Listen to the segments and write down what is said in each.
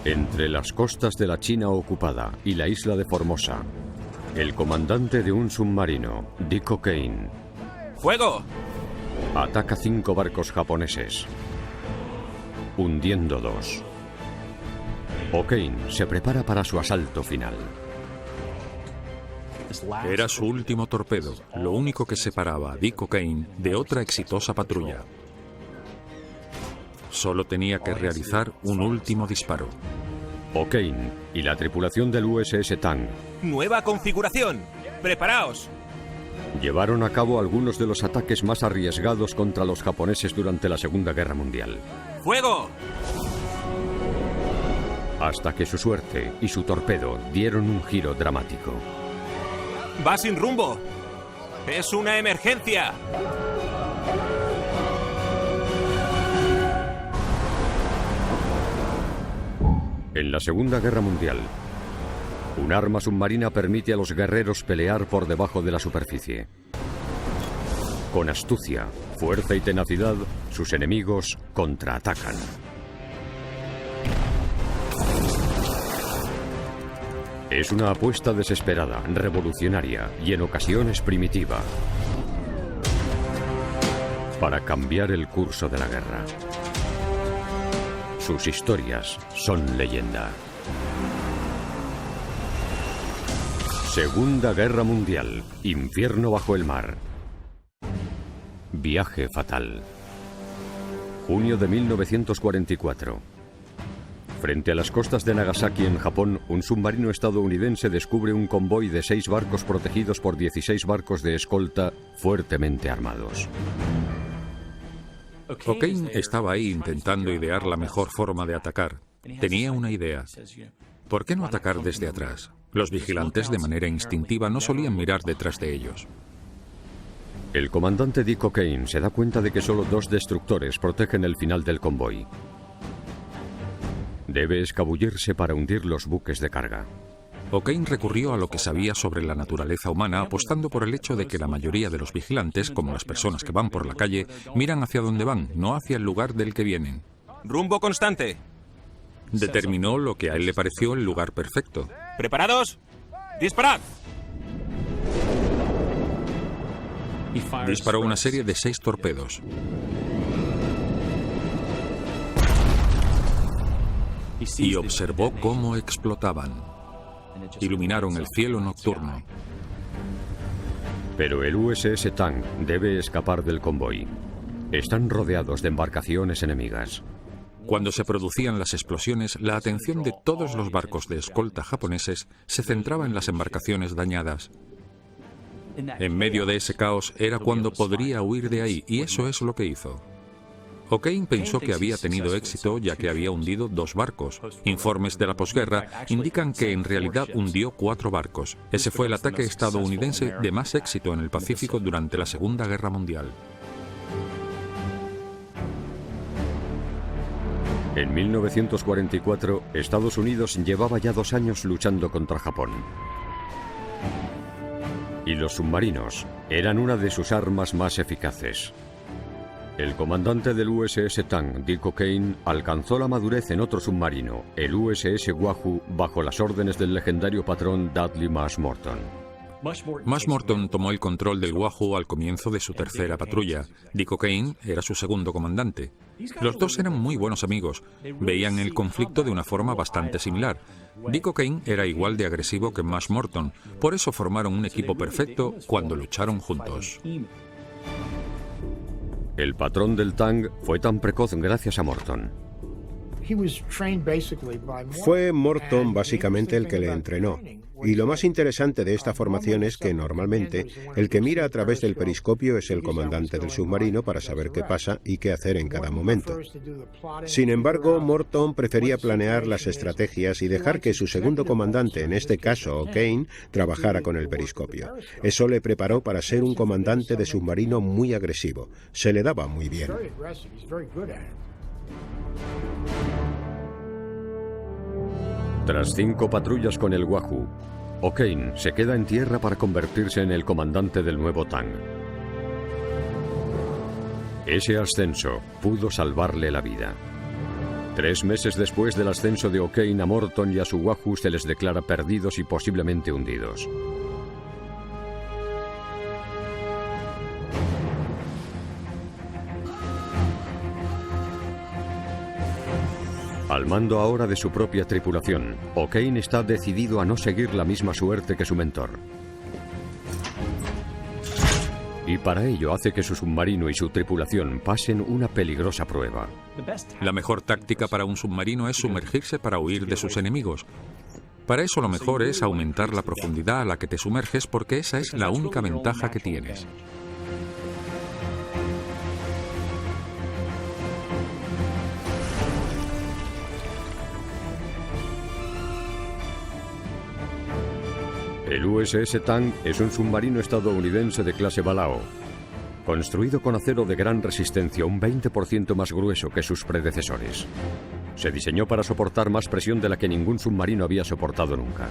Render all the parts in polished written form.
Entre las costas de la China ocupada y la isla de Formosa, el comandante de un submarino, Dick O'Kane, ¡fuego! Ataca 5 barcos japoneses, hundiendo 2. O'Kane se prepara para su asalto final. Era su último torpedo, lo único que separaba a Dick O'Kane de otra exitosa patrulla. Solo tenía que realizar un último disparo. O'Kane y la tripulación del USS Tang ¡Nueva configuración! ¡Preparaos! llevaron a cabo algunos de los ataques más arriesgados contra los japoneses durante la Segunda Guerra Mundial. ¡Fuego! Hasta que su suerte y su torpedo dieron un giro dramático. ¡Va sin rumbo! ¡Es una emergencia! En la Segunda Guerra Mundial, un arma submarina permite a los guerreros pelear por debajo de la superficie. Con astucia, fuerza y tenacidad, sus enemigos contraatacan. Es una apuesta desesperada, revolucionaria y en ocasiones primitiva para cambiar el curso de la guerra. Sus historias son leyenda. Segunda Guerra Mundial. Infierno bajo el mar. Viaje fatal. Junio de 1944. Frente a las costas de Nagasaki, en Japón, un submarino estadounidense descubre un convoy de 6 barcos protegidos por 16 barcos de escolta fuertemente armados. O'Kane estaba ahí intentando idear la mejor forma de atacar. Tenía una idea. ¿Por qué no atacar desde atrás? Los vigilantes, de manera instintiva, no solían mirar detrás de ellos. El comandante Dick O'Kane se da cuenta de que solo 2 destructores protegen el final del convoy. Debe escabullirse para hundir los buques de carga. O'Kane recurrió a lo que sabía sobre la naturaleza humana, apostando por el hecho de que la mayoría de los vigilantes, como las personas que van por la calle, miran hacia donde van, no hacia el lugar del que vienen. ¡Rumbo constante! Determinó lo que a él le pareció el lugar perfecto. ¿Preparados? ¡Disparad! Disparó una serie de 6 torpedos. Y observó cómo explotaban. Iluminaron el cielo nocturno. Pero el USS Tang debe escapar del convoy. Están rodeados de embarcaciones enemigas. Cuando se producían las explosiones, la atención de todos los barcos de escolta japoneses se centraba en las embarcaciones dañadas. En medio de ese caos era cuando podría huir de ahí, y eso es lo que hizo. O'Kane pensó que había tenido éxito ya que había hundido 2 barcos. Informes de la posguerra indican que en realidad hundió 4 barcos. Ese fue el ataque estadounidense de más éxito en el Pacífico durante la Segunda Guerra Mundial. En 1944, Estados Unidos llevaba ya 2 años luchando contra Japón. Y los submarinos eran una de sus armas más eficaces. El comandante del USS Tang, Dick O'Kane, alcanzó la madurez en otro submarino, el USS Wahoo, bajo las órdenes del legendario patrón Dudley Marsh-Morton. Marsh-Morton tomó el control del Wahoo al comienzo de su 3ª patrulla. Dick O'Kane era su segundo comandante. Los dos eran muy buenos amigos. Veían el conflicto de una forma bastante similar. Dick O'Kane era igual de agresivo que Marsh-Morton. Por eso formaron un equipo perfecto cuando lucharon juntos. El patrón del Tang fue tan precoz gracias a Morton. Fue Morton básicamente el que le entrenó. Y lo más interesante de esta formación es que normalmente el que mira a través del periscopio es el comandante del submarino para saber qué pasa y qué hacer en cada momento. Sin embargo, Morton prefería planear las estrategias y dejar que su segundo comandante, en este caso O'Kane, trabajara con el periscopio. Eso le preparó para ser un comandante de submarino muy agresivo. Se le daba muy bien. Tras 5 patrullas con el Wahoo, O'Kane se queda en tierra para convertirse en el comandante del nuevo Tang. Ese ascenso pudo salvarle la vida. 3 meses después del ascenso de O'Kane, a Morton y a su Wahoo se les declara perdidos y posiblemente hundidos. Al mando ahora de su propia tripulación, O'Kane está decidido a no seguir la misma suerte que su mentor. Y para ello hace que su submarino y su tripulación pasen una peligrosa prueba. La mejor táctica para un submarino es sumergirse para huir de sus enemigos. Para eso lo mejor es aumentar la profundidad a la que te sumerges, porque esa es la única ventaja que tienes. El USS Tang es un submarino estadounidense de clase Balao, construido con acero de gran resistencia, un 20% más grueso que sus predecesores. Se diseñó para soportar más presión de la que ningún submarino había soportado nunca.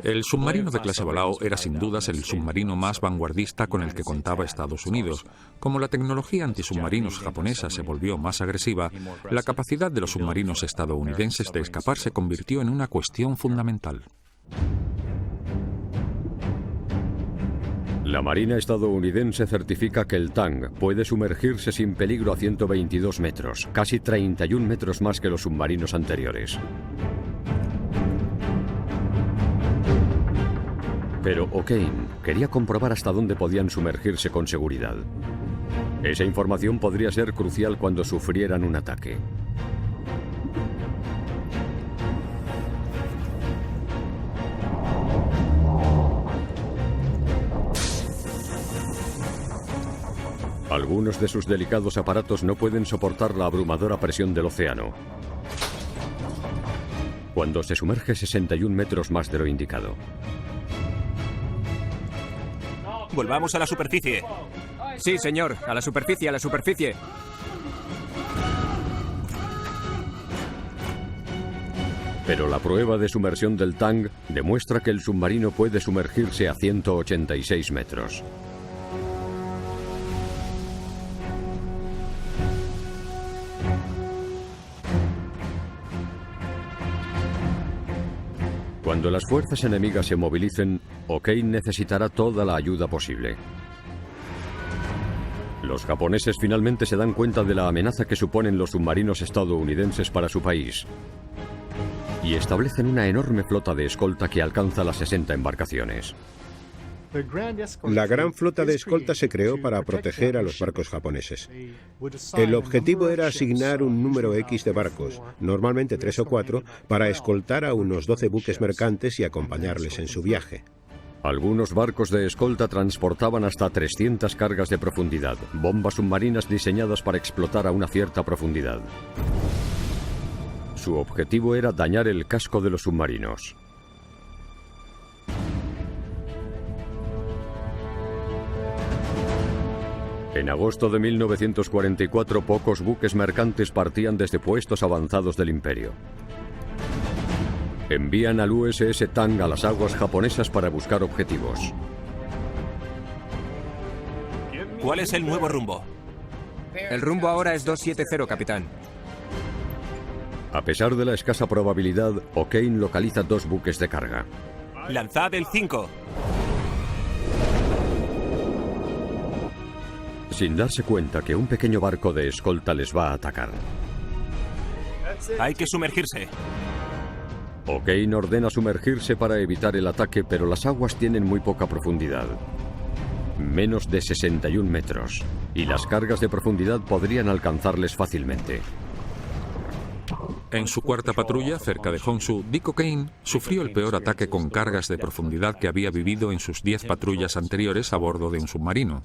El submarino de clase Balao era sin dudas el submarino más vanguardista con el que contaba Estados Unidos. Como la tecnología antisubmarinos japonesa se volvió más agresiva, la capacidad de los submarinos estadounidenses de escapar se convirtió en una cuestión fundamental. La Marina estadounidense certifica que el Tang puede sumergirse sin peligro a 122 metros, casi 31 metros más que los submarinos anteriores. Pero O'Kane quería comprobar hasta dónde podían sumergirse con seguridad. Esa información podría ser crucial cuando sufrieran un ataque. Algunos de sus delicados aparatos no pueden soportar la abrumadora presión del océano, cuando se sumerge 61 metros más de lo indicado. Volvamos a la superficie. Sí, señor. A la superficie, a la superficie. Pero la prueba de sumersión del Tang demuestra que el submarino puede sumergirse a 186 metros. Cuando las fuerzas enemigas se movilicen, O'Kane necesitará toda la ayuda posible. Los japoneses finalmente se dan cuenta de la amenaza que suponen los submarinos estadounidenses para su país y establecen una enorme flota de escolta que alcanza las 60 embarcaciones. La gran flota de escolta se creó para proteger a los barcos japoneses. El objetivo era asignar un número X de barcos, normalmente 3 o 4, para escoltar a unos 12 buques mercantes y acompañarles en su viaje. Algunos barcos de escolta transportaban hasta 300 cargas de profundidad, bombas submarinas diseñadas para explotar a una cierta profundidad. Su objetivo era dañar el casco de los submarinos. En agosto de 1944, pocos buques mercantes partían desde puestos avanzados del imperio. Envían al USS Tang a las aguas japonesas para buscar objetivos. ¿Cuál es el nuevo rumbo? El rumbo ahora es 270, capitán. A pesar de la escasa probabilidad, O'Kane localiza 2 buques de carga. Lanzad el 5. Sin darse cuenta que un pequeño barco de escolta les va a atacar. Hay que sumergirse. O'Kane ordena sumergirse para evitar el ataque, pero las aguas tienen muy poca profundidad. Menos de 61 metros, y las cargas de profundidad podrían alcanzarles fácilmente. En su cuarta patrulla, cerca de Honshu, Dick O'Kane sufrió el peor ataque con cargas de profundidad que había vivido en sus 10 patrullas anteriores a bordo de un submarino.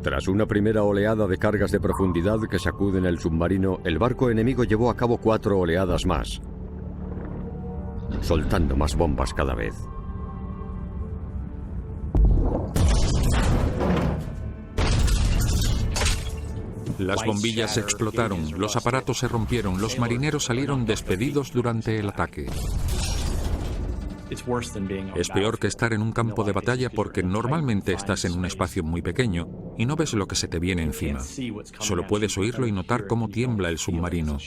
Tras una primera oleada de cargas de profundidad que sacuden el submarino, el barco enemigo llevó a cabo 4 oleadas más, soltando más bombas cada vez. Las bombillas explotaron, los aparatos se rompieron, los marineros salieron despedidos durante el ataque. Es peor que estar en un campo de batalla porque normalmente estás en un espacio muy pequeño y no ves lo que se te viene encima. Solo puedes oírlo y notar cómo tiembla el submarino.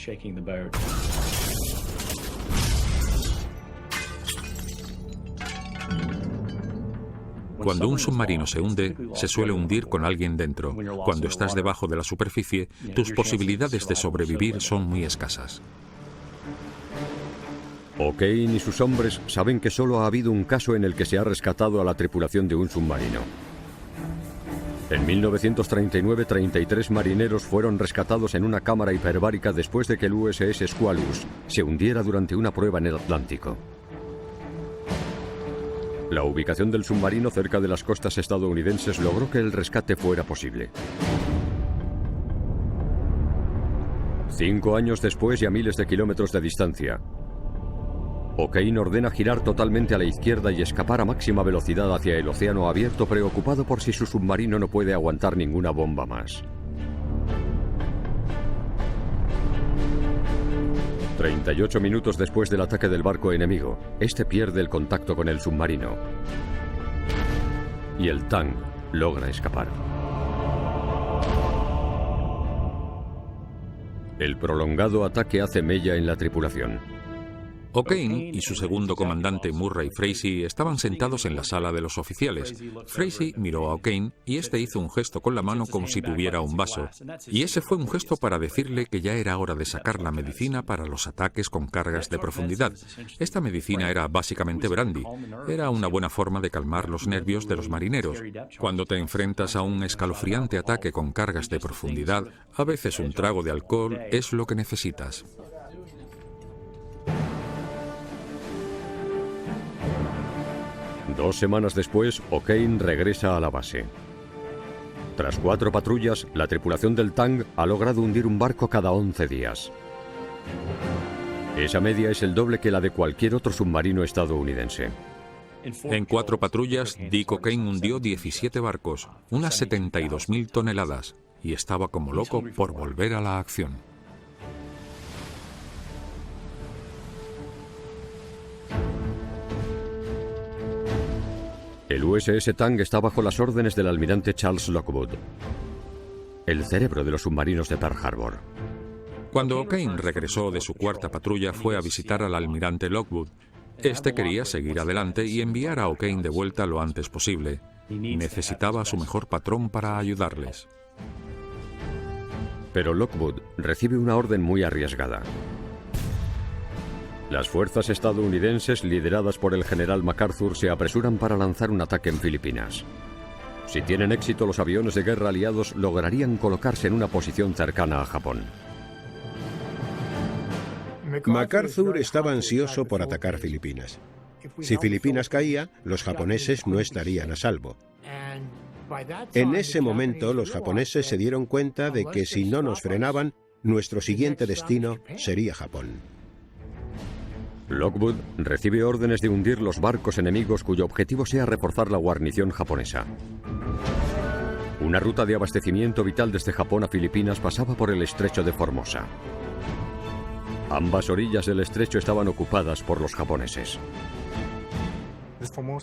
Cuando un submarino se hunde, se suele hundir con alguien dentro. Cuando estás debajo de la superficie, tus posibilidades de sobrevivir son muy escasas. O'Kane y sus hombres saben que solo ha habido un caso en el que se ha rescatado a la tripulación de un submarino. En 1939, 33 marineros fueron rescatados en una cámara hiperbárica después de que el USS Squalus se hundiera durante una prueba en el Atlántico. La ubicación del submarino cerca de las costas estadounidenses logró que el rescate fuera posible. 5 años después y a miles de kilómetros de distancia, O'Kane ordena girar totalmente a la izquierda y escapar a máxima velocidad hacia el océano abierto, preocupado por si su submarino no puede aguantar ninguna bomba más. 38 minutos después del ataque del barco enemigo, este pierde el contacto con el submarino y el Tang logra escapar. El prolongado ataque hace mella en la tripulación. O'Kane y su segundo comandante Murray Frazee estaban sentados en la sala de los oficiales. Frazee miró a O'Kane y este hizo un gesto con la mano como si tuviera un vaso. Y ese fue un gesto para decirle que ya era hora de sacar la medicina para los ataques con cargas de profundidad. Esta medicina era básicamente brandy. Era una buena forma de calmar los nervios de los marineros. Cuando te enfrentas a un escalofriante ataque con cargas de profundidad, a veces un trago de alcohol es lo que necesitas. Dos semanas después, O'Kane regresa a la base. Tras 4 patrullas, la tripulación del Tang ha logrado hundir un barco cada 11 días. Esa media es el doble que la de cualquier otro submarino estadounidense. En 4 patrullas, Dick O'Kane hundió 17 barcos, unas 72.000 toneladas, y estaba como loco por volver a la acción. El USS Tang está bajo las órdenes del almirante Charles Lockwood, el cerebro de los submarinos de Pearl Harbor. Cuando O'Kane regresó de su 4ª patrulla, fue a visitar al almirante Lockwood. Este quería seguir adelante y enviar a O'Kane de vuelta lo antes posible. Necesitaba a su mejor patrón para ayudarles. Pero Lockwood recibe una orden muy arriesgada. Las fuerzas estadounidenses, lideradas por el general MacArthur, se apresuran para lanzar un ataque en Filipinas. Si tienen éxito, los aviones de guerra aliados lograrían colocarse en una posición cercana a Japón. MacArthur estaba ansioso por atacar Filipinas. Si Filipinas caía, los japoneses no estarían a salvo. En ese momento, los japoneses se dieron cuenta de que si no nos frenaban, nuestro siguiente destino sería Japón. Lockwood recibe órdenes de hundir los barcos enemigos cuyo objetivo sea reforzar la guarnición japonesa. Una ruta de abastecimiento vital desde Japón a Filipinas pasaba por el estrecho de Formosa. Ambas orillas del estrecho estaban ocupadas por los japoneses.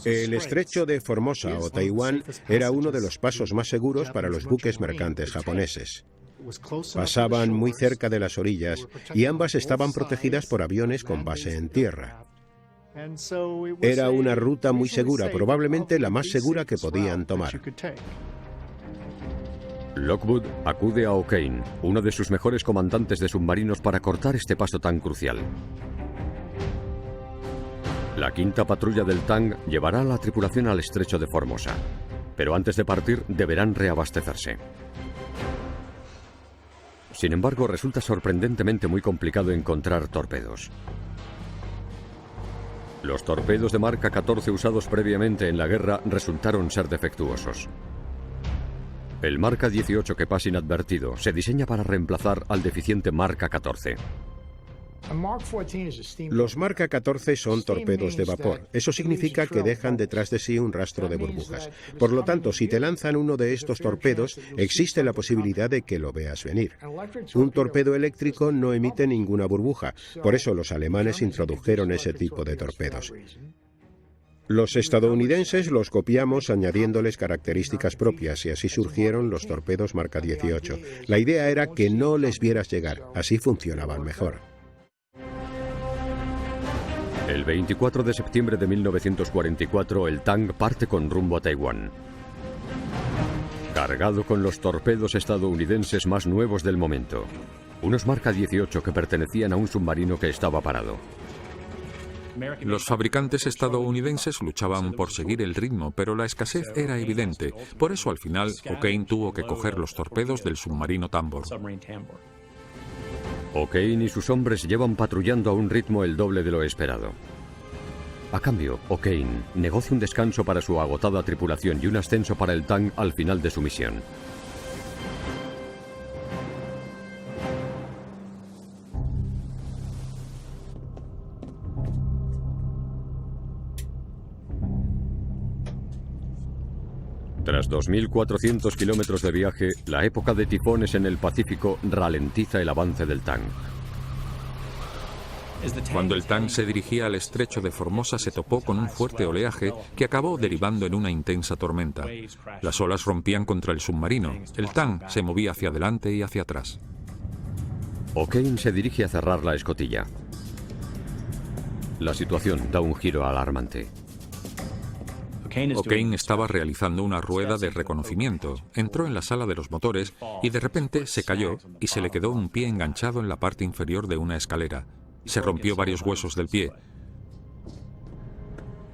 El estrecho de Formosa o Taiwán era uno de los pasos más seguros para los buques mercantes japoneses. Pasaban muy cerca de las orillas y ambas estaban protegidas por aviones con base en tierra. Era una ruta muy segura, probablemente la más segura que podían tomar. Lockwood acude a O'Kane, uno de sus mejores comandantes de submarinos, para cortar este paso tan crucial. La 5ª patrulla del Tang llevará a la tripulación al estrecho de Formosa, pero antes de partir deberán reabastecerse. Sin embargo, resulta sorprendentemente muy complicado encontrar torpedos. Los torpedos de marca 14 usados previamente en la guerra resultaron ser defectuosos. El marca 18, que pasa inadvertido, se diseña para reemplazar al deficiente marca 14. Los Mark 14 son torpedos de vapor. Eso significa que dejan detrás de sí un rastro de burbujas. Por lo tanto, si te lanzan uno de estos torpedos, existe la posibilidad de que lo veas venir. Un torpedo eléctrico no emite ninguna burbuja. Por eso los alemanes introdujeron ese tipo de torpedos. Los estadounidenses los copiamos añadiéndoles características propias y así surgieron los torpedos marca 18. La idea era que no les vieras llegar, así funcionaban mejor. El 24 de septiembre de 1944, el Tang parte con rumbo a Taiwán, cargado con los torpedos estadounidenses más nuevos del momento, unos marca 18 que pertenecían a un submarino que estaba parado. Los fabricantes estadounidenses luchaban por seguir el ritmo, pero la escasez era evidente. Por eso al final, O'Kane tuvo que coger los torpedos del submarino Tambor. O'Kane y sus hombres llevan patrullando a un ritmo el doble de lo esperado. A cambio, O'Kane negocia un descanso para su agotada tripulación y un ascenso para el Tang al final de su misión. Tras 2.400 kilómetros de viaje, la época de tifones en el Pacífico ralentiza el avance del Tang. Cuando el Tang se dirigía al estrecho de Formosa, se topó con un fuerte oleaje que acabó derivando en una intensa tormenta. Las olas rompían contra el submarino. El Tang se movía hacia adelante y hacia atrás. O'Kane se dirige a cerrar la escotilla. La situación da un giro alarmante. O'Kane estaba realizando una rueda de reconocimiento. Entró en la sala de los motores y de repente se cayó y se le quedó un pie enganchado en la parte inferior de una escalera. Se rompió varios huesos del pie.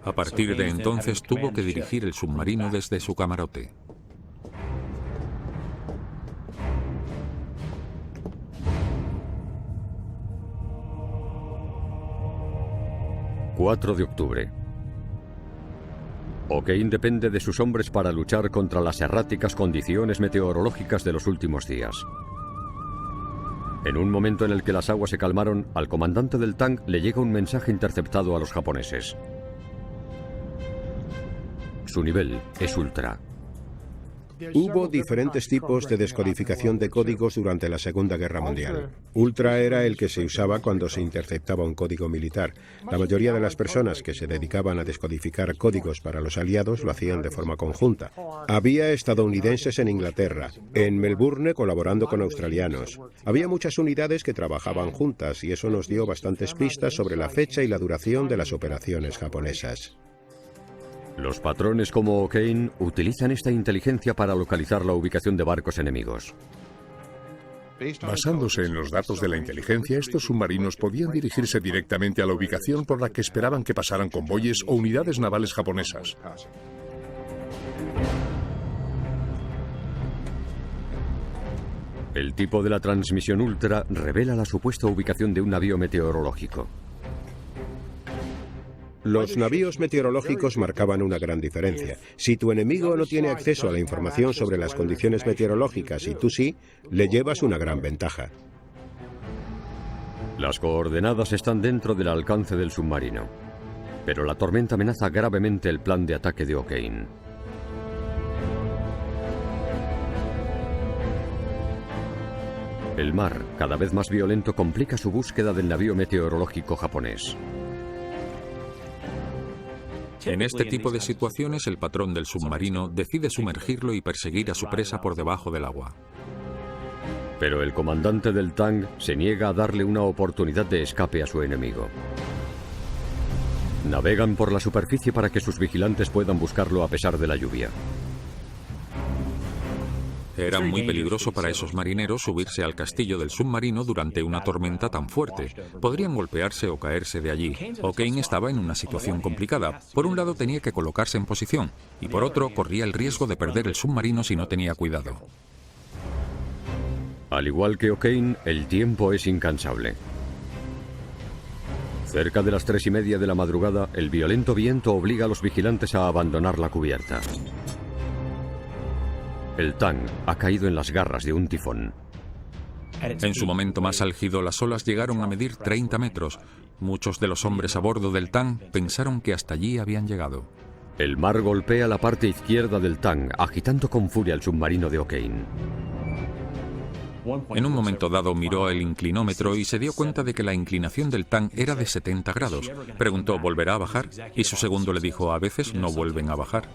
A partir de entonces tuvo que dirigir el submarino desde su camarote. ...4 de octubre... O'Kane depende de sus hombres para luchar contra las erráticas condiciones meteorológicas de los últimos días. En un momento en el que las aguas se calmaron, al comandante del Tang le llega un mensaje interceptado a los japoneses. Su nivel es ultra. Hubo diferentes tipos de descodificación de códigos durante la Segunda Guerra Mundial. Ultra era el que se usaba cuando se interceptaba un código militar. La mayoría de las personas que se dedicaban a descodificar códigos para los aliados lo hacían de forma conjunta. Había estadounidenses en Inglaterra, en Melbourne colaborando con australianos. Había muchas unidades que trabajaban juntas y eso nos dio bastantes pistas sobre la fecha y la duración de las operaciones japonesas. Los patrones como O'Kane utilizan esta inteligencia para localizar la ubicación de barcos enemigos. Basándose en los datos de la inteligencia, estos submarinos podían dirigirse directamente a la ubicación por la que esperaban que pasaran convoyes o unidades navales japonesas. El tipo de la transmisión ultra revela la supuesta ubicación de un navío meteorológico. Los navíos meteorológicos marcaban una gran diferencia. Si tu enemigo no tiene acceso a la información sobre las condiciones meteorológicas y tú sí, le llevas una gran ventaja. Las coordenadas están dentro del alcance del submarino, pero la tormenta amenaza gravemente el plan de ataque de O'Kane. El mar, cada vez más violento, complica su búsqueda del navío meteorológico japonés. En este tipo de situaciones, el patrón del submarino decide sumergirlo y perseguir a su presa por debajo del agua. Pero el comandante del Tang se niega a darle una oportunidad de escape a su enemigo. Navegan por la superficie para que sus vigilantes puedan buscarlo a pesar de la lluvia. Era muy peligroso para esos marineros subirse al castillo del submarino durante una tormenta tan fuerte. Podrían golpearse o caerse de allí. O'Kane estaba en una situación complicada. Por un lado tenía que colocarse en posición y por otro corría el riesgo de perder el submarino si no tenía cuidado. Al igual que O'Kane, el tiempo es incansable. Cerca de las 3:30 de la madrugada, el violento viento obliga a los vigilantes a abandonar la cubierta. El Tang ha caído en las garras de un tifón. En su momento más álgido, las olas llegaron a medir 30 metros. Muchos de los hombres a bordo del Tang pensaron que hasta allí habían llegado. El mar golpea la parte izquierda del Tang, agitando con furia el submarino de O'Kane. En un momento dado miró el inclinómetro y se dio cuenta de que la inclinación del Tang era de 70 grados. Preguntó, ¿volverá a bajar? Y su segundo le dijo, a veces no vuelven a bajar.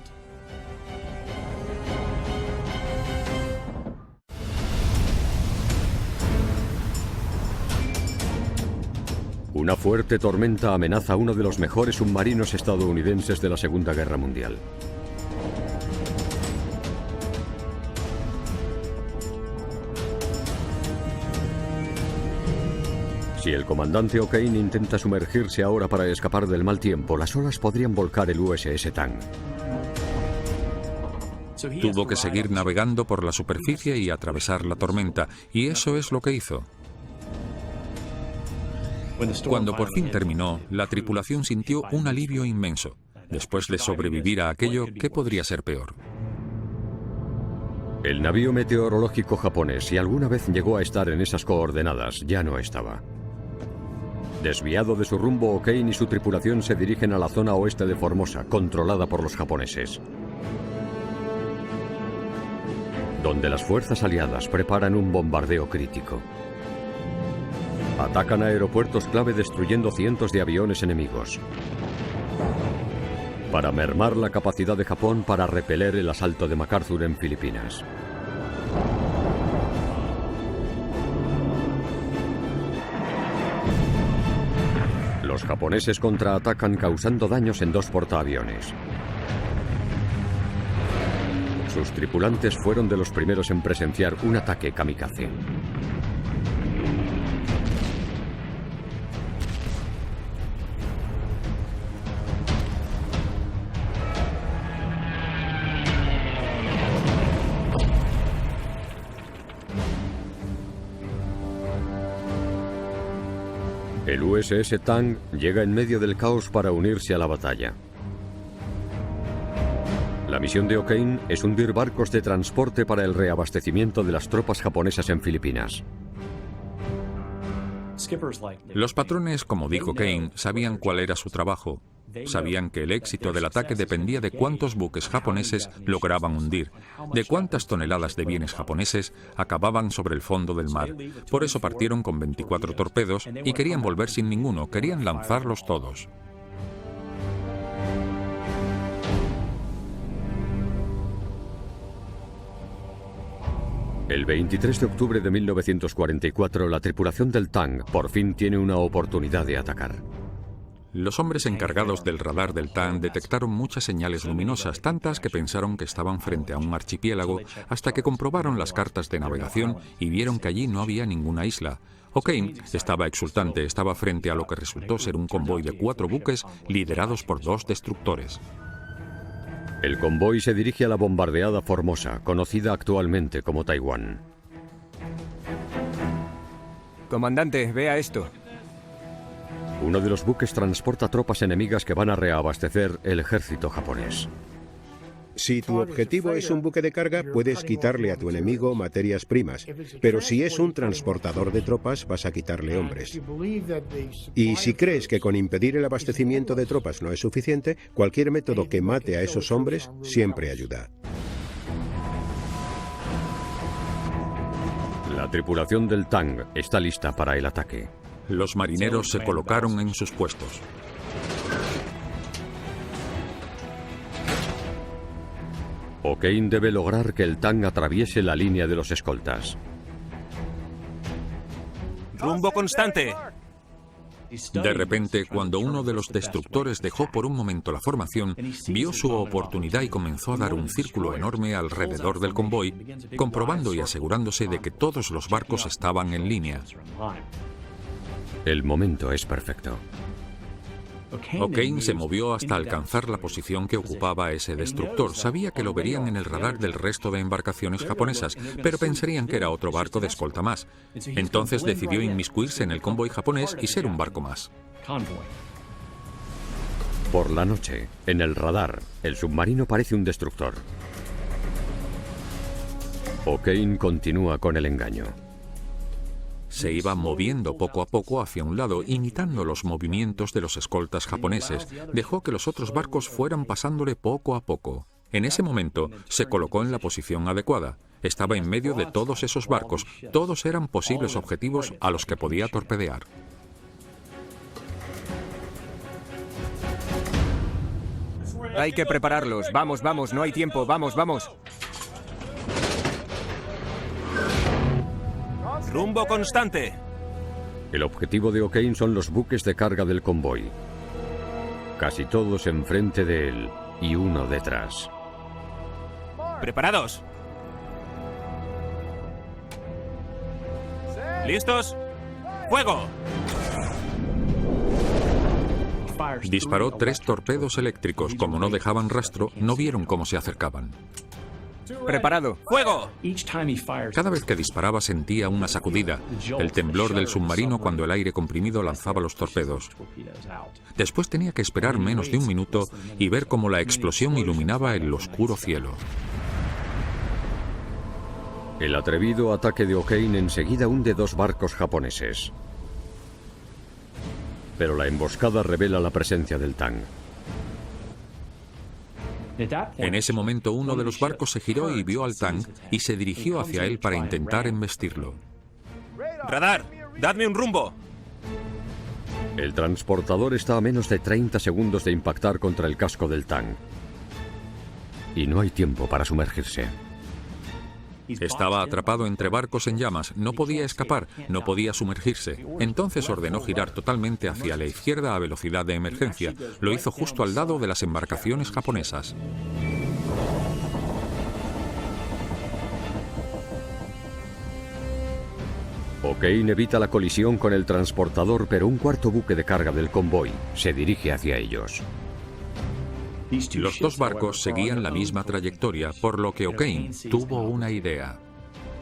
Una fuerte tormenta amenaza uno de los mejores submarinos estadounidenses de la Segunda Guerra Mundial. Si el comandante O'Kane intenta sumergirse ahora para escapar del mal tiempo, las olas podrían volcar el USS Tang. Tuvo que seguir navegando por la superficie y atravesar la tormenta, y eso es lo que hizo. Cuando por fin terminó, la tripulación sintió un alivio inmenso. Después de sobrevivir a aquello, ¿qué podría ser peor? El navío meteorológico japonés, si alguna vez llegó a estar en esas coordenadas, ya no estaba. Desviado de su rumbo, O'Kane y su tripulación se dirigen a la zona oeste de Formosa, controlada por los japoneses, donde las fuerzas aliadas preparan un bombardeo crítico. Atacan aeropuertos clave destruyendo cientos de aviones enemigos para mermar la capacidad de Japón para repeler el asalto de MacArthur en Filipinas. Los japoneses contraatacan causando daños en 2 portaaviones. Sus tripulantes fueron de los primeros en presenciar un ataque kamikaze. El USS Tang llega en medio del caos para unirse a la batalla. La misión de O'Kane es hundir barcos de transporte para el reabastecimiento de las tropas japonesas en Filipinas. Los patrones, como dijo Kane, sabían cuál era su trabajo. Sabían que el éxito del ataque dependía de cuántos buques japoneses lograban hundir, de cuántas toneladas de bienes japoneses acababan sobre el fondo del mar. Por eso partieron con 24 torpedos y querían volver sin ninguno, querían lanzarlos todos. El 23 de octubre de 1944, la tripulación del Tang por fin tiene una oportunidad de atacar. Los hombres encargados del radar del Tang detectaron muchas señales luminosas, tantas que pensaron que estaban frente a un archipiélago, hasta que comprobaron las cartas de navegación y vieron que allí no había ninguna isla. O'Kane estaba exultante, estaba frente a lo que resultó ser un convoy de 4 buques liderados por 2 destructores. El convoy se dirige a la bombardeada Formosa, conocida actualmente como Taiwán. Comandante, vea esto. Uno de los buques transporta tropas enemigas que van a reabastecer el ejército japonés. Si tu objetivo es un buque de carga, puedes quitarle a tu enemigo materias primas, pero si es un transportador de tropas, vas a quitarle hombres. Y si crees que con impedir el abastecimiento de tropas no es suficiente, cualquier método que mate a esos hombres siempre ayuda. La tripulación del Tang está lista para el ataque. Los marineros se colocaron en sus puestos. O'Kane debe lograr que el Tang atraviese la línea de los escoltas. ¡Rumbo constante! De repente, cuando uno de los destructores dejó por un momento la formación, vio su oportunidad y comenzó a dar un círculo enorme alrededor del convoy, comprobando y asegurándose de que todos los barcos estaban en línea. El momento es perfecto. O'Kane se movió hasta alcanzar la posición que ocupaba ese destructor. Sabía que lo verían en el radar del resto de embarcaciones japonesas, pero pensarían que era otro barco de escolta más. Entonces decidió inmiscuirse en el convoy japonés y ser un barco más. Por la noche, en el radar, el submarino parece un destructor. O'Kane continúa con el engaño. Se iba moviendo poco a poco hacia un lado, imitando los movimientos de los escoltas japoneses. Dejó que los otros barcos fueran pasándole poco a poco. En ese momento, se colocó en la posición adecuada. Estaba en medio de todos esos barcos. Todos eran posibles objetivos a los que podía torpedear. Hay que prepararlos. Vamos, vamos, no hay tiempo. Vamos, vamos. Rumbo constante. El objetivo de O'Kane son los buques de carga del convoy. Casi todos enfrente de él y uno detrás. ¿Preparados? ¿Listos? ¡Fuego! Disparó 3 torpedos eléctricos. Como no dejaban rastro, no vieron cómo se acercaban. Preparado. ¡Fuego! Cada vez que disparaba sentía una sacudida, el temblor del submarino cuando el aire comprimido lanzaba los torpedos. Después tenía que esperar menos de un minuto y ver cómo la explosión iluminaba el oscuro cielo. El atrevido ataque de O'Kane enseguida hunde 2 barcos japoneses. Pero la emboscada revela la presencia del Tang. En ese momento uno de los barcos se giró y vio al Tang y se dirigió hacia él para intentar embestirlo. ¡Radar! ¡Dadme un rumbo! El transportador está a menos de 30 segundos de impactar contra el casco del Tang. Y no hay tiempo para sumergirse. Estaba atrapado entre barcos en llamas, no podía escapar, no podía sumergirse. Entonces ordenó girar totalmente hacia la izquierda a velocidad de emergencia. Lo hizo justo al lado de las embarcaciones japonesas. O'Kane evita la colisión con el transportador, pero un cuarto buque de carga del convoy se dirige hacia ellos. Los 2 barcos seguían la misma trayectoria, por lo que O'Kane tuvo una idea.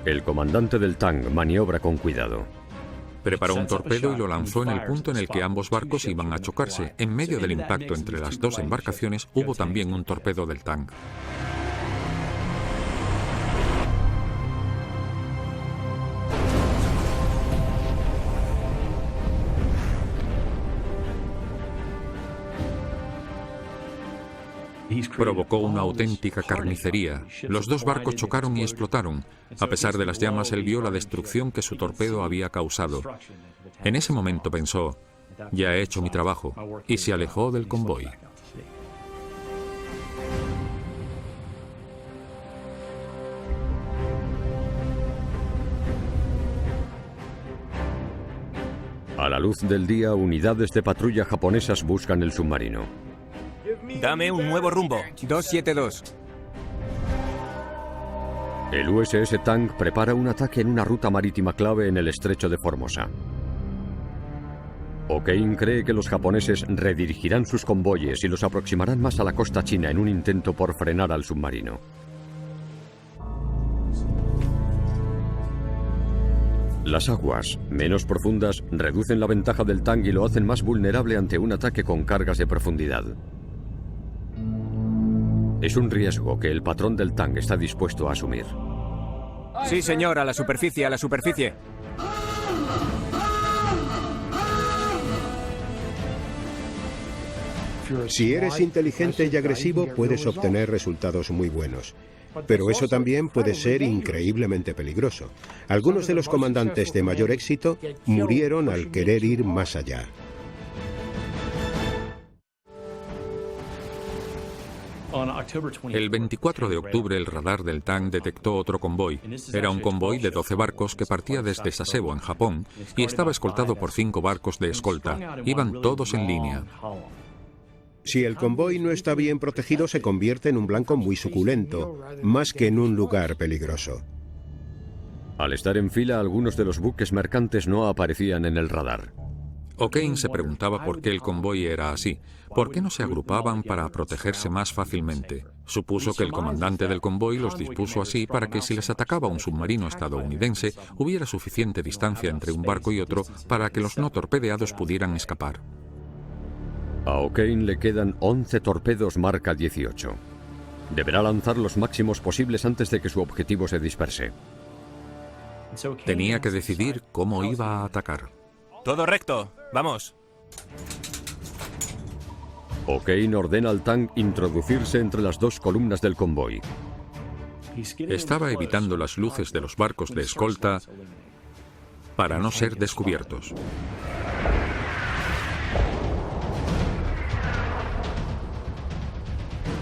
El comandante del Tang maniobra con cuidado. Preparó un torpedo y lo lanzó en el punto en el que ambos barcos iban a chocarse. En medio del impacto entre las 2 embarcaciones hubo también un torpedo del Tang. Provocó una auténtica carnicería. Los 2 barcos chocaron y explotaron. A pesar de las llamas, él vio la destrucción que su torpedo había causado. En ese momento pensó, ya he hecho mi trabajo, y se alejó del convoy. A la luz del día, unidades de patrulla japonesas buscan el submarino. Dame un nuevo rumbo. 272. El USS Tang prepara un ataque en una ruta marítima clave en el estrecho de Formosa. O'Kane cree que los japoneses redirigirán sus convoyes y los aproximarán más a la costa china en un intento por frenar al submarino. Las aguas, menos profundas, reducen la ventaja del Tang y lo hacen más vulnerable ante un ataque con cargas de profundidad. Es un riesgo que el patrón del Tang está dispuesto a asumir. Sí, señor, a la superficie, a la superficie. Si eres inteligente y agresivo, puedes obtener resultados muy buenos. Pero eso también puede ser increíblemente peligroso. Algunos de los comandantes de mayor éxito murieron al querer ir más allá. El 24 de octubre el radar del Tang detectó otro convoy. Era un convoy de 12 barcos que partía desde Sasebo, en Japón, y estaba escoltado por 5 barcos de escolta. Iban todos en línea. Si el convoy no está bien protegido, se convierte en un blanco muy suculento, más que en un lugar peligroso. Al estar en fila, algunos de los buques mercantes no aparecían en el radar. O'Kane se preguntaba por qué el convoy era así. ¿Por qué no se agrupaban para protegerse más fácilmente? Supuso que el comandante del convoy los dispuso así para que si les atacaba un submarino estadounidense, hubiera suficiente distancia entre un barco y otro para que los no torpedeados pudieran escapar. A O'Kane le quedan 11 torpedos marca 18. Deberá lanzar los máximos posibles antes de que su objetivo se disperse. Tenía que decidir cómo iba a atacar. Todo recto. Vamos. O'Kane ordena al Tang introducirse entre las dos columnas del convoy. Estaba evitando las luces de los barcos de escolta para no ser descubiertos.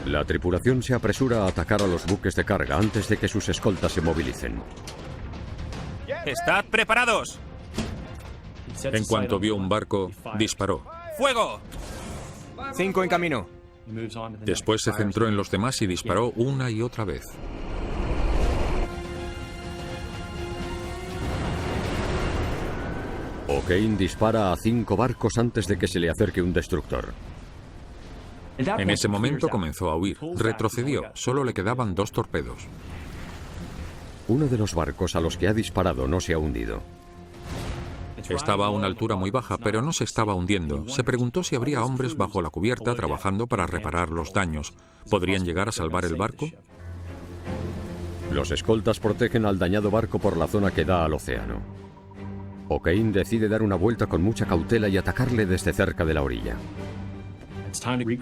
La tripulación se apresura a atacar a los buques de carga antes de que sus escoltas se movilicen. ¡Estad preparados! En cuanto vio un barco, disparó. ¡Fuego! 5 en camino. Después se centró en los demás y disparó una y otra vez. O'Kane dispara a 5 barcos antes de que se le acerque un destructor. En ese momento comenzó a huir. Retrocedió. Solo le quedaban 2 torpedos. Uno de los barcos a los que ha disparado no se ha hundido. Estaba a una altura muy baja, pero no se estaba hundiendo. Se preguntó si habría hombres bajo la cubierta trabajando para reparar los daños. ¿Podrían llegar a salvar el barco? Los escoltas protegen al dañado barco por la zona que da al océano. O'Kane decide dar una vuelta con mucha cautela y atacarle desde cerca de la orilla.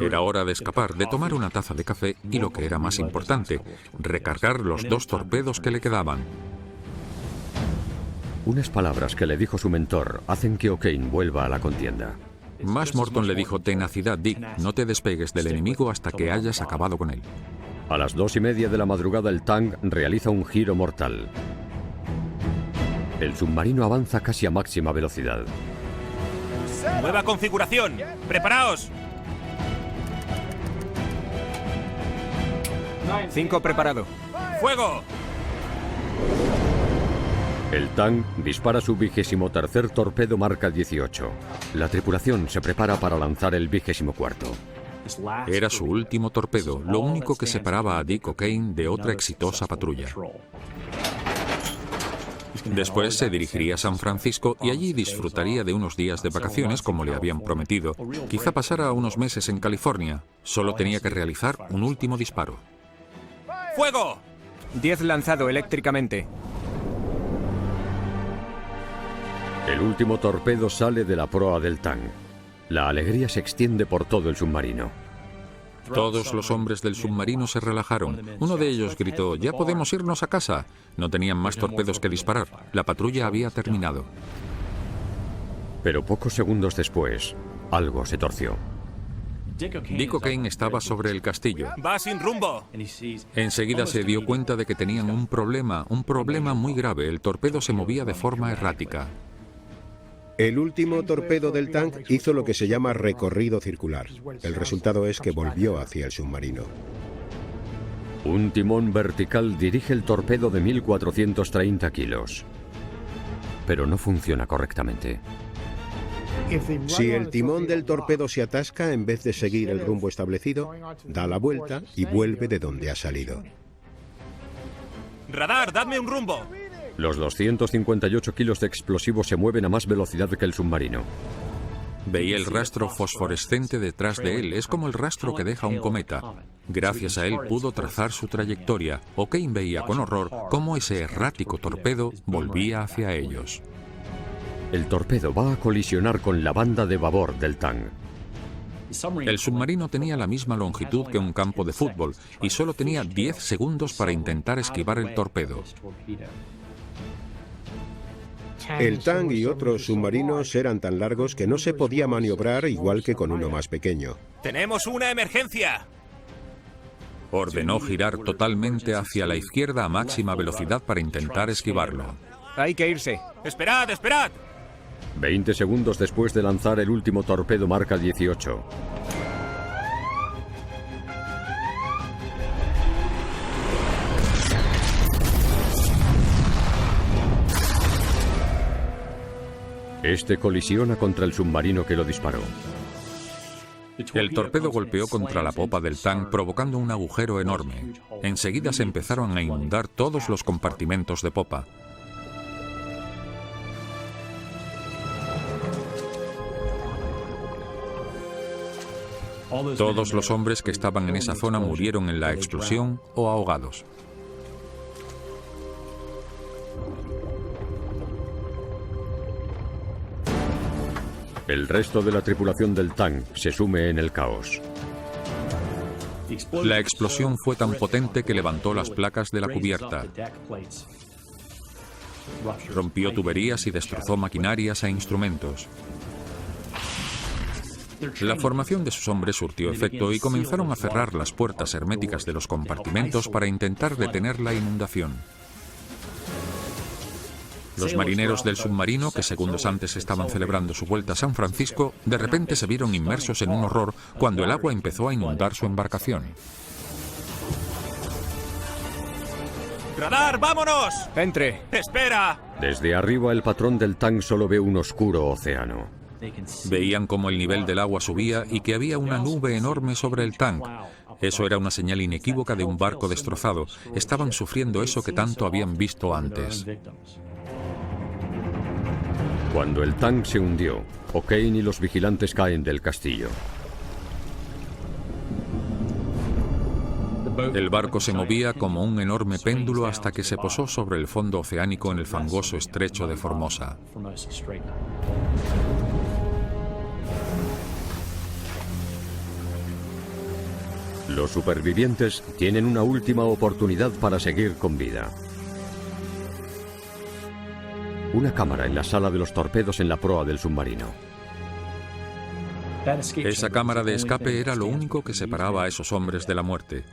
Era hora de escapar, de tomar una taza de café y, lo que era más importante, recargar los 2 torpedos que le quedaban. Unas palabras que le dijo su mentor hacen que O'Kane vuelva a la contienda. Mas Morton le dijo: tenacidad, Dick, no te despegues del enemigo hasta que hayas acabado con él. A las 2:30 de la madrugada el Tang realiza un giro mortal. El submarino avanza casi a máxima velocidad. ¡Nueva configuración! ¡Preparaos! 5 preparado. ¡Fuego! El Tang dispara su 23º torpedo marca 18. La tripulación se prepara para lanzar el 24º. Era su último torpedo, lo único que separaba a Dick O'Kane de otra exitosa patrulla. Después se dirigiría a San Francisco y allí disfrutaría de unos días de vacaciones como le habían prometido. Quizá pasara unos meses en California. Solo tenía que realizar un último disparo. ¡Fuego! 10 lanzado eléctricamente. El último torpedo sale de la proa del Tang. La alegría se extiende por todo el submarino. Todos los hombres del submarino se relajaron. Uno de ellos gritó: «¡Ya podemos irnos a casa!». No tenían más torpedos que disparar. La patrulla había terminado. Pero pocos segundos después, algo se torció. Dick O'Kane estaba sobre el castillo. ¡Va sin rumbo! Enseguida se dio cuenta de que tenían un problema muy grave. El torpedo se movía de forma errática. El último torpedo del Tang hizo lo que se llama recorrido circular. El resultado es que volvió hacia el submarino. Un timón vertical dirige el torpedo de 1430 kilos. Pero no funciona correctamente. Si el timón del torpedo se atasca, en vez de seguir el rumbo establecido, da la vuelta y vuelve de donde ha salido. ¡Radar, dadme un rumbo! Los 258 kilos de explosivos se mueven a más velocidad que el submarino. Veía el rastro fosforescente detrás de él. Es como el rastro que deja un cometa. Gracias a él pudo trazar su trayectoria. O'Kane veía con horror cómo ese errático torpedo volvía hacia ellos. El torpedo va a colisionar con la banda de babor del Tang. El submarino tenía la misma longitud que un campo de fútbol y solo tenía 10 segundos para intentar esquivar el torpedo. El Tang y otros submarinos eran tan largos que no se podía maniobrar igual que con uno más pequeño. ¡Tenemos una emergencia! Ordenó girar totalmente hacia la izquierda a máxima velocidad para intentar esquivarlo. Hay que irse. ¡Esperad, esperad! 20 segundos después de lanzar el último torpedo marca 18. Este colisiona contra el submarino que lo disparó. El torpedo golpeó contra la popa del Tang, provocando un agujero enorme. Enseguida se empezaron a inundar todos los compartimentos de popa. Todos los hombres que estaban en esa zona murieron en la explosión o ahogados. El resto de la tripulación del Tang se sume en el caos. La explosión fue tan potente que levantó las placas de la cubierta. Rompió tuberías y destrozó maquinarias e instrumentos. La formación de sus hombres surtió efecto y comenzaron a cerrar las puertas herméticas de los compartimentos para intentar detener la inundación. Los marineros del submarino, que segundos antes estaban celebrando su vuelta a San Francisco, de repente se vieron inmersos en un horror cuando el agua empezó a inundar su embarcación. ¡Radar, vámonos! ¡Entre! ¡Espera! Desde arriba el patrón del Tang solo ve un oscuro océano. Veían cómo el nivel del agua subía y que había una nube enorme sobre el Tang. Eso era una señal inequívoca de un barco destrozado. Estaban sufriendo eso que tanto habían visto antes. Cuando el Tang se hundió, O'Kane y los vigilantes caen del castillo. El barco se movía como un enorme péndulo hasta que se posó sobre el fondo oceánico en el fangoso estrecho de Formosa. Los supervivientes tienen una última oportunidad para seguir con vida. Una cámara en la sala de los torpedos en la proa del submarino. Esa cámara de escape era lo único que separaba a esos hombres de la muerte.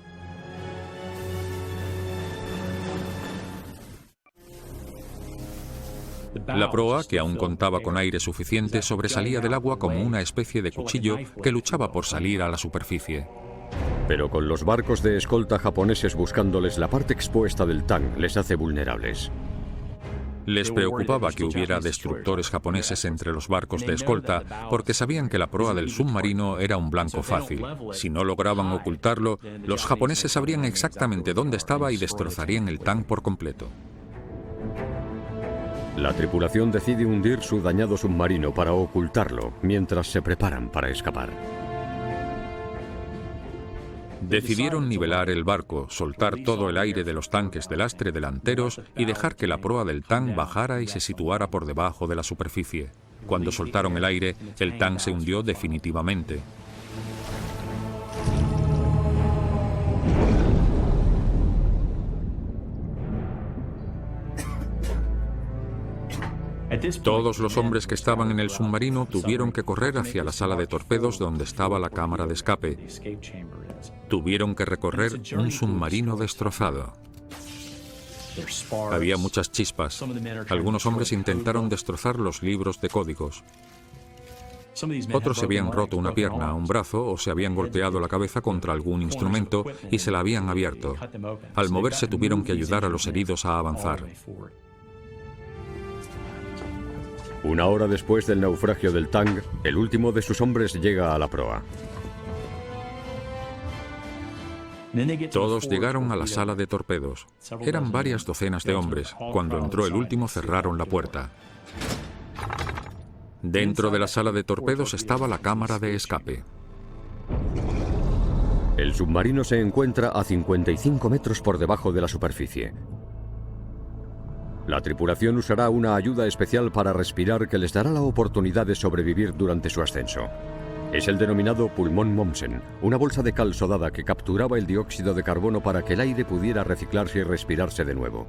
La proa, que aún contaba con aire suficiente, sobresalía del agua como una especie de cuchillo que luchaba por salir a la superficie. Pero con los barcos de escolta japoneses buscándoles, la parte expuesta del Tang les hace vulnerables. Les preocupaba que hubiera destructores japoneses entre los barcos de escolta porque sabían que la proa del submarino era un blanco fácil. Si no lograban ocultarlo, los japoneses sabrían exactamente dónde estaba y destrozarían el Tang por completo. La tripulación decide hundir su dañado submarino para ocultarlo mientras se preparan para escapar. Decidieron nivelar el barco, soltar todo el aire de los tanques de lastre delanteros y dejar que la proa del Tang bajara y se situara por debajo de la superficie. Cuando soltaron el aire, el Tang se hundió definitivamente. Todos los hombres que estaban en el submarino tuvieron que correr hacia la sala de torpedos donde estaba la cámara de escape. Tuvieron que recorrer un submarino destrozado. Había muchas chispas. Algunos hombres intentaron destrozar los libros de códigos. Otros se habían roto una pierna, un brazo o se habían golpeado la cabeza contra algún instrumento y se la habían abierto. Al moverse tuvieron que ayudar a los heridos a avanzar. Una hora después del naufragio del Tang, el último de sus hombres llega a la proa. Todos llegaron a la sala de torpedos. Eran varias docenas de hombres. Cuando entró el último, cerraron la puerta. Dentro de la sala de torpedos estaba la cámara de escape. El submarino se encuentra a 55 metros por debajo de la superficie. La tripulación usará una ayuda especial para respirar que les dará la oportunidad de sobrevivir durante su ascenso. Es el denominado pulmón Mommsen, una bolsa de cal sodada que capturaba el dióxido de carbono para que el aire pudiera reciclarse y respirarse de nuevo.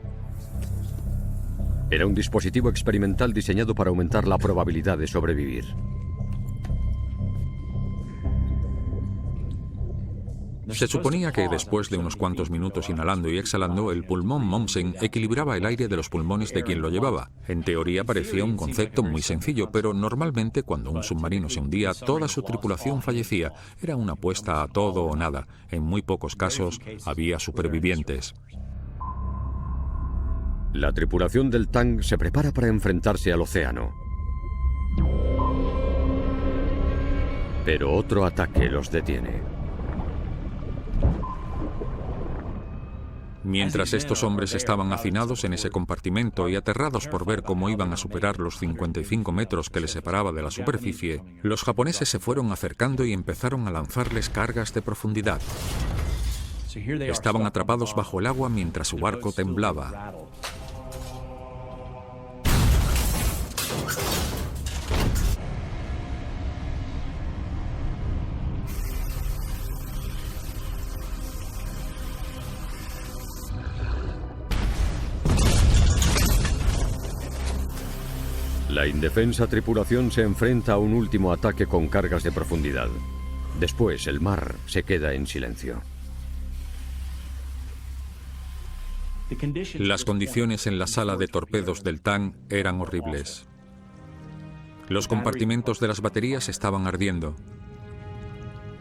Era un dispositivo experimental diseñado para aumentar la probabilidad de sobrevivir. Se suponía que después de unos cuantos minutos inhalando y exhalando, el pulmón Mommsen equilibraba el aire de los pulmones de quien lo llevaba. En teoría parecía un concepto muy sencillo, pero normalmente cuando un submarino se hundía, toda su tripulación fallecía. Era una apuesta a todo o nada. En muy pocos casos había supervivientes. La tripulación del Tang se prepara para enfrentarse al océano. Pero otro ataque los detiene. Mientras estos hombres estaban hacinados en ese compartimento y aterrados por ver cómo iban a superar los 55 metros que les separaba de la superficie, los japoneses se fueron acercando y empezaron a lanzarles cargas de profundidad. Estaban atrapados bajo el agua mientras su barco temblaba. La indefensa tripulación se enfrenta a un último ataque con cargas de profundidad. Después, el mar se queda en silencio. Las condiciones en la sala de torpedos del Tang eran horribles. Los compartimentos de las baterías estaban ardiendo.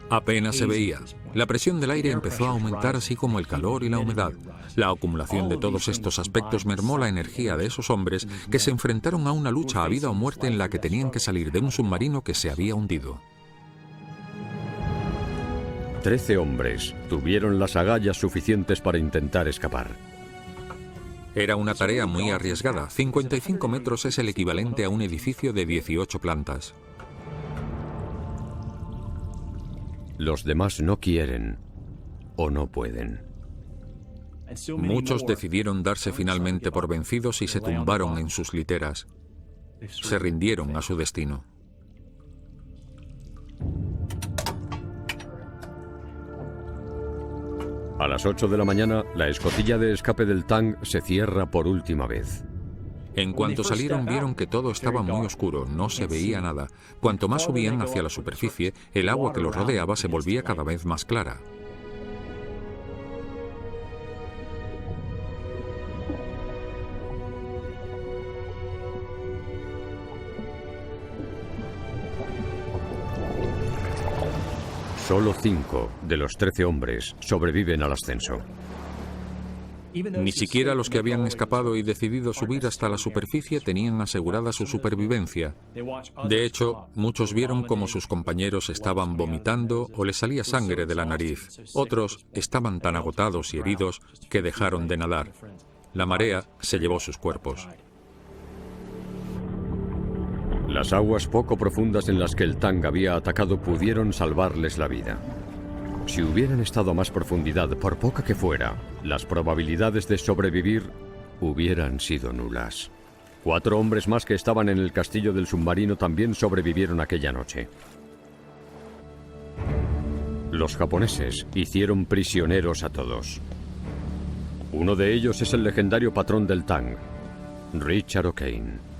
Apenas se veía. La presión del aire empezó a aumentar, así como el calor y la humedad. La acumulación de todos estos aspectos mermó la energía de esos hombres que se enfrentaron a una lucha a vida o muerte en la que tenían que salir de un submarino que se había hundido. 13 hombres tuvieron las agallas suficientes para intentar escapar. Era una tarea muy arriesgada. 55 metros es el equivalente a un edificio de 18 plantas. Los demás no quieren o no pueden. Muchos decidieron darse finalmente por vencidos y se tumbaron en sus literas. Se rindieron a su destino. A las 8 de la mañana, la escotilla de escape del Tang se cierra por última vez. En cuanto salieron, vieron que todo estaba muy oscuro, no se veía nada. Cuanto más subían hacia la superficie, el agua que los rodeaba se volvía cada vez más clara. Solo 5 de los 13 hombres sobreviven al ascenso. Ni siquiera los que habían escapado y decidido subir hasta la superficie tenían asegurada su supervivencia. De hecho, muchos vieron cómo sus compañeros estaban vomitando o les salía sangre de la nariz. Otros estaban tan agotados y heridos que dejaron de nadar. La marea se llevó sus cuerpos. Las aguas poco profundas en las que el Tang había atacado pudieron salvarles la vida. Si hubieran estado a más profundidad, por poca que fuera, las probabilidades de sobrevivir hubieran sido nulas. 4 hombres más que estaban en el castillo del submarino también sobrevivieron aquella noche. Los japoneses hicieron prisioneros a todos. Uno de ellos es el legendario patrón del Tang, Richard O'Kane.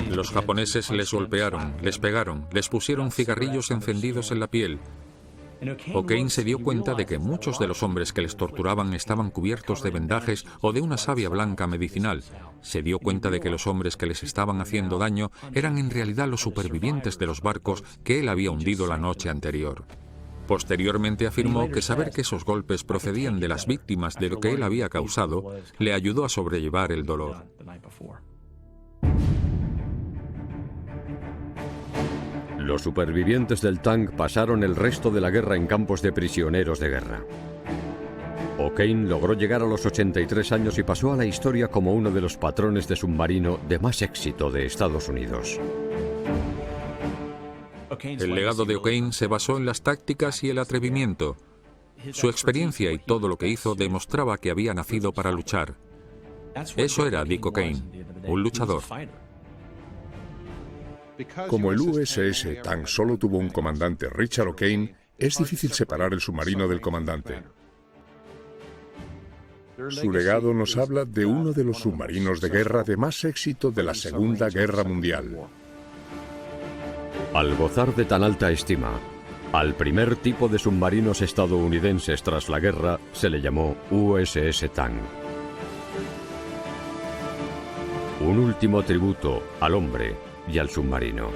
Los japoneses les golpearon, les pegaron, les pusieron cigarrillos encendidos en la piel. O'Kane se dio cuenta de que muchos de los hombres que les torturaban estaban cubiertos de vendajes o de una savia blanca medicinal. Se dio cuenta de que los hombres que les estaban haciendo daño eran en realidad los supervivientes de los barcos que él había hundido la noche anterior. Posteriormente afirmó que saber que esos golpes procedían de las víctimas de lo que él había causado le ayudó a sobrellevar el dolor. Los supervivientes del Tang pasaron el resto de la guerra en campos de prisioneros de guerra. O'Kane logró llegar a los 83 años y pasó a la historia como uno de los patrones de submarino de más éxito de Estados Unidos. El legado de O'Kane se basó en las tácticas y el atrevimiento. Su experiencia y todo lo que hizo demostraba que había nacido para luchar. Eso era Dick O'Kane, un luchador. Como el USS Tang solo tuvo un comandante, Richard O'Kane, es difícil separar el submarino del comandante. Su legado nos habla de uno de los submarinos de guerra de más éxito de la Segunda Guerra Mundial. Al gozar de tan alta estima, al primer tipo de submarinos estadounidenses tras la guerra se le llamó USS Tang. Un último tributo al hombre y al submarino.